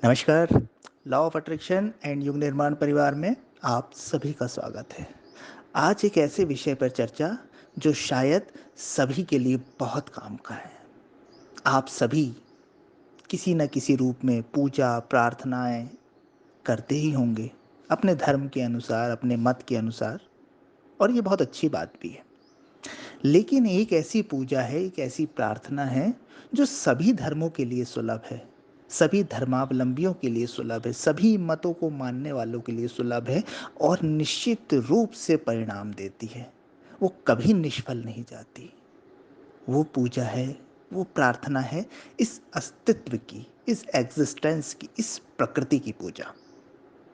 नमस्कार। Law of attraction and युग निर्माण परिवार में आप सभी का स्वागत है। आज एक ऐसे विषय पर चर्चा जो शायद सभी के लिए बहुत काम का है। आप सभी किसी न किसी रूप में पूजा प्रार्थनाएं करते ही होंगे, अपने धर्म के अनुसार, अपने मत के अनुसार, और ये बहुत अच्छी बात भी है। लेकिन एक ऐसी पूजा है, एक ऐसी प्रार्थना है जो सभी धर्मों के लिए सुलभ है, सभी धर्मावलंबियों के लिए सुलभ है, सभी मतों को मानने वालों के लिए सुलभ है और निश्चित रूप से परिणाम देती है। वो कभी निष्फल नहीं जाती। वो पूजा है, वो प्रार्थना है इस अस्तित्व की, इस एग्जिस्टेंस की, इस प्रकृति की पूजा।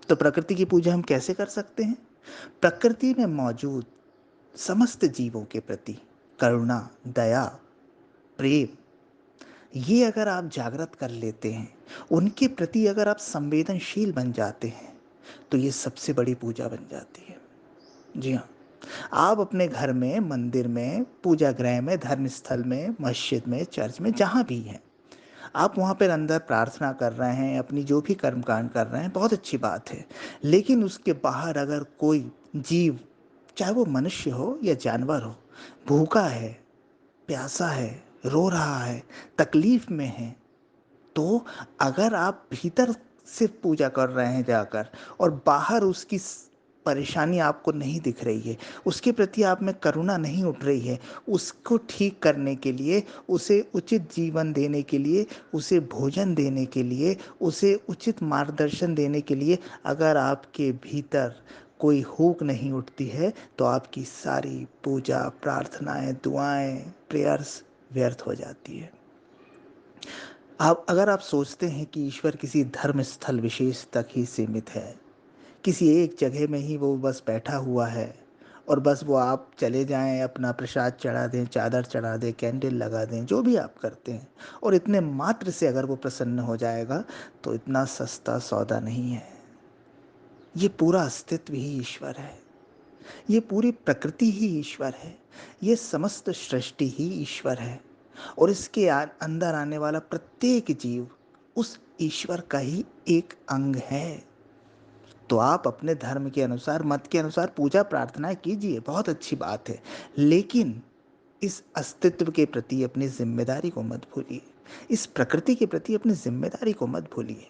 तो प्रकृति की पूजा हम कैसे कर सकते हैं? प्रकृति में मौजूद समस्त जीवों के प्रति करुणा, दया, प्रेम, ये अगर आप जागृत कर लेते हैं, उनके प्रति अगर आप संवेदनशील बन जाते हैं, तो ये सबसे बड़ी पूजा बन जाती है। जी हाँ, आप अपने घर में, मंदिर में, पूजा गृह में, धर्म स्थल में, मस्जिद में, चर्च में, जहाँ भी हैं, आप वहाँ पर अंदर प्रार्थना कर रहे हैं, अपनी जो भी कर्मकांड कर रहे हैं, बहुत अच्छी बात है। लेकिन उसके बाहर अगर कोई जीव, चाहे वो मनुष्य हो या जानवर हो, भूखा है, प्यासा है, रो रहा है, तकलीफ में है, तो अगर आप भीतर से पूजा कर रहे हैं जाकर और बाहर उसकी परेशानी आपको नहीं दिख रही है, उसके प्रति आप में करुणा नहीं उठ रही है, उसको ठीक करने के लिए, उसे उचित जीवन देने के लिए, उसे भोजन देने के लिए, उसे उचित मार्गदर्शन देने के लिए अगर आपके भीतर कोई हुक नहीं उठती है, तो आपकी सारी पूजा, प्रार्थनाएं, दुआएं, प्रेयर्स व्यर्थ हो जाती है। आप अगर आप सोचते हैं कि ईश्वर किसी धर्म स्थल विशेष तक ही सीमित है, किसी एक जगह में ही वो बस बैठा हुआ है और बस वो आप चले जाएं, अपना प्रसाद चढ़ा दें, चादर चढ़ा दें, कैंडल लगा दें, जो भी आप करते हैं, और इतने मात्र से अगर वो प्रसन्न हो जाएगा, तो इतना सस्ता सौदा नहीं है। ये पूरा अस्तित्व ही ईश्वर है, ये पूरी प्रकृति ही ईश्वर है, ये समस्त सृष्टि ही ईश्वर है, और इसके अंदर आने वाला प्रत्येक जीव उस ईश्वर का ही एक अंग है। तो आप अपने धर्म के अनुसार, मत के अनुसार पूजा प्रार्थनाएं कीजिए, बहुत अच्छी बात है। लेकिन इस अस्तित्व के प्रति अपनी जिम्मेदारी को मत भूलिए, इस प्रकृति के प्रति अपनी जिम्मेदारी को मत भूलिए।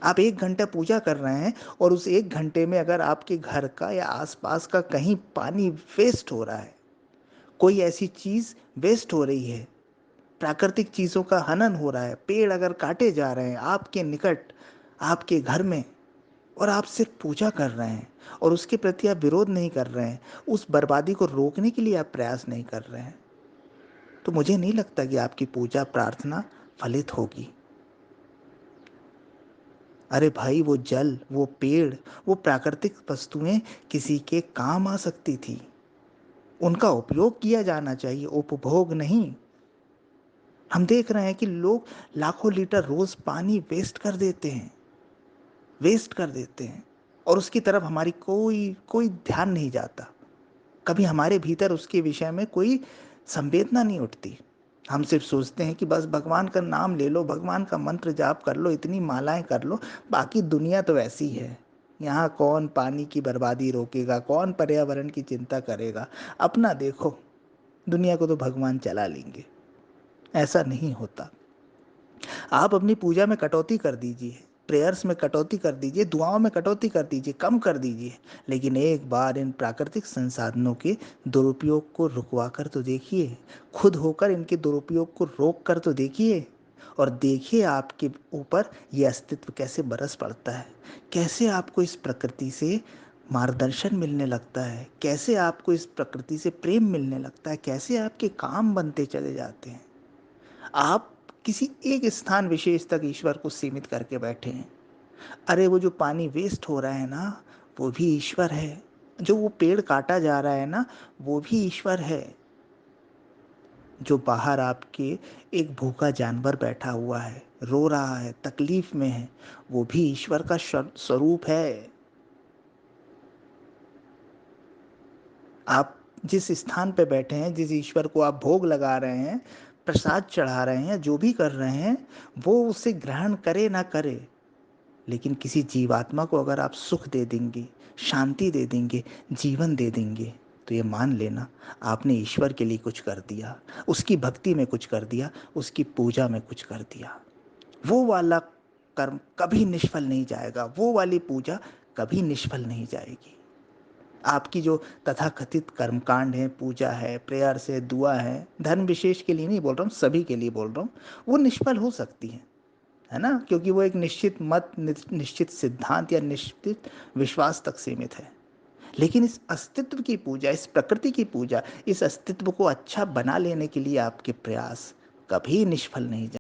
आप 1 घंटा पूजा कर रहे हैं और उस 1 घंटे में अगर आपके घर का या आसपास का कहीं पानी वेस्ट हो रहा है, कोई ऐसी चीज वेस्ट हो रही है, प्राकृतिक चीजों का हनन हो रहा है, पेड़ अगर काटे जा रहे हैं आपके निकट, आपके घर में, और आप सिर्फ पूजा कर रहे हैं और उसके प्रति आप विरोध नहीं कर रहे हैं, उस बर्बादी को रोकने के लिए आप प्रयास नहीं कर रहे हैं, तो मुझे नहीं लगता कि आपकी पूजा प्रार्थना फलित होगी। अरे भाई, वो जल, वो पेड़, वो प्राकृतिक वस्तुएं किसी के काम आ सकती थी, उनका उपयोग किया जाना चाहिए, उपभोग नहीं। हम देख रहे हैं कि लोग लाखों लीटर रोज पानी वेस्ट कर देते हैं, वेस्ट कर देते हैं, और उसकी तरफ हमारी कोई कोई ध्यान नहीं जाता। कभी हमारे भीतर उसके विषय में कोई संवेदना नहीं उठती। हम सिर्फ सोचते हैं कि बस भगवान का नाम ले लो, भगवान का मंत्र जाप कर लो, इतनी मालाएं कर लो, बाकी दुनिया तो ऐसी है। यहाँ कौन पानी की बर्बादी रोकेगा, कौन पर्यावरण की चिंता करेगा, अपना देखो, दुनिया को तो भगवान चला लेंगे। ऐसा नहीं होता। आप अपनी पूजा में कटौती कर दीजिए, प्रेयर्स में कटौती कर दीजिए, दुआओं में कटौती कर दीजिए, कम कर दीजिए, लेकिन एक बार इन प्राकृतिक संसाधनों के दुरुपयोग को रुकवा कर तो देखिए, खुद होकर इनके दुरुपयोग को रोक कर तो देखिए, और देखिए आपके ऊपर ये अस्तित्व कैसे बरस पड़ता है, कैसे आपको इस प्रकृति से मार्गदर्शन मिलने लगता है, कैसे आपको इस प्रकृति से प्रेम मिलने लगता है, कैसे आपके काम बनते चले जाते हैं। आप किसी एक स्थान विशेष तक ईश्वर को सीमित करके बैठे हैं। अरे वो जो पानी वेस्ट हो रहा है ना, वो भी ईश्वर है। जो वो पेड़ काटा जा रहा है ना, वो भी ईश्वर है। जो बाहर आपके एक भूखा जानवर बैठा हुआ है, रो रहा है, तकलीफ में है, वो भी ईश्वर का स्वरूप है। आप जिस स्थान पे बैठे हैं, जिस ईश्वर को आप भोग लगा रहे हैं, प्रसाद चढ़ा रहे हैं, जो भी कर रहे हैं, वो उसे ग्रहण करे ना करे, लेकिन किसी जीवात्मा को अगर आप सुख दे देंगे, शांति दे देंगे, जीवन दे देंगे, तो ये मान लेना आपने ईश्वर के लिए कुछ कर दिया, उसकी भक्ति में कुछ कर दिया, उसकी पूजा में कुछ कर दिया। वो वाला कर्म कभी निष्फल नहीं जाएगा, वो वाली पूजा कभी निष्फल नहीं जाएगी। आपकी जो तथाकथित कर्मकांड है, पूजा है, प्रेयर्स है, दुआ है, धर्म विशेष के लिए नहीं बोल रहा हूँ, सभी के लिए बोल रहा हूँ, वो निष्फल हो सकती है ना? क्योंकि वो एक निश्चित मत, निश्चित सिद्धांत या निश्चित विश्वास तक सीमित है। लेकिन इस अस्तित्व की पूजा, इस प्रकृति की पूजा, इस अस्तित्व को अच्छा बना लेने के लिए आपके प्रयास कभी निष्फल नहीं